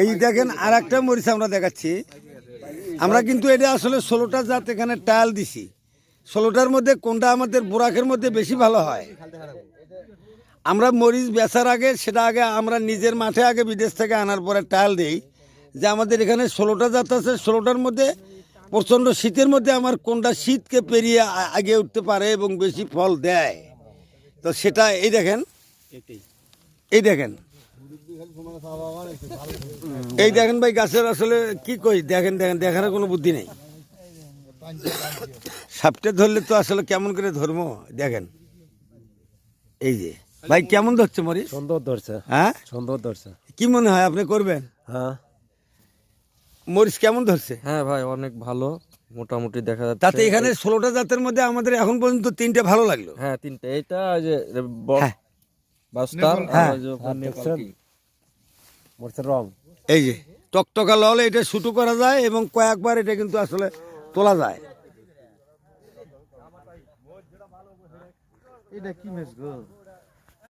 এই দেখেন আর একটা মরিচ আমরা দেখাচ্ছি। আমরা কিন্তু এটা আসলে 16টা জাত এখানে টায়াল দিছি। 16টার মধ্যে কোনটা আমাদের বোরাকের মধ্যে বেশি ভালো হয়। আমরা মরিচ বেচার আগে সেটা আগে আমরা নিজের মাঠে আগে বিদেশ থেকে আনার পরে টায়াল দিই যে আমাদের এখানে 16টা জাত আছে, 16টার মধ্যে প্রচণ্ড শীতের মধ্যে আমার কোনটা শীতকে পেরিয়ে আগে উঠতে পারে এবং বেশি ফল দেয়। তো সেটা এই দেখেন, এই দেখেন, এই দেখেন ভাই গাছের আসলে কি কই, দেখেন দেখেন দেখার কোনো বুদ্ধি নেই। সাপটে ধরলে তো আসলে কেমন করে ধরবো দেখেন। এই যে ভাই কেমন ধরছে মরিচ? সুন্দর ধরছে। হ্যাঁ সুন্দর ধরছে। কি মনে হয় আপনি করবেন? হ্যাঁ মরিচ কেমন ধরছে? হ্যাঁ ভাই অনেক ভালো, মোটামুটি দেখা যাচ্ছে। তাতে এখানে 16টা জাতের মধ্যে আমাদের এখন পর্যন্ত 3টে ভালো লাগলো। হ্যাঁ 3টে, এইটা যে হ্যাঁ। বাস্টার হ্যাঁ। মরিচের রং এই যে টকটকা লাল, এটা শুটু করা যায় এবং কয়েকবার এটা কিন্তু আসলে তোলা যায়। এটা কি মেশ গো?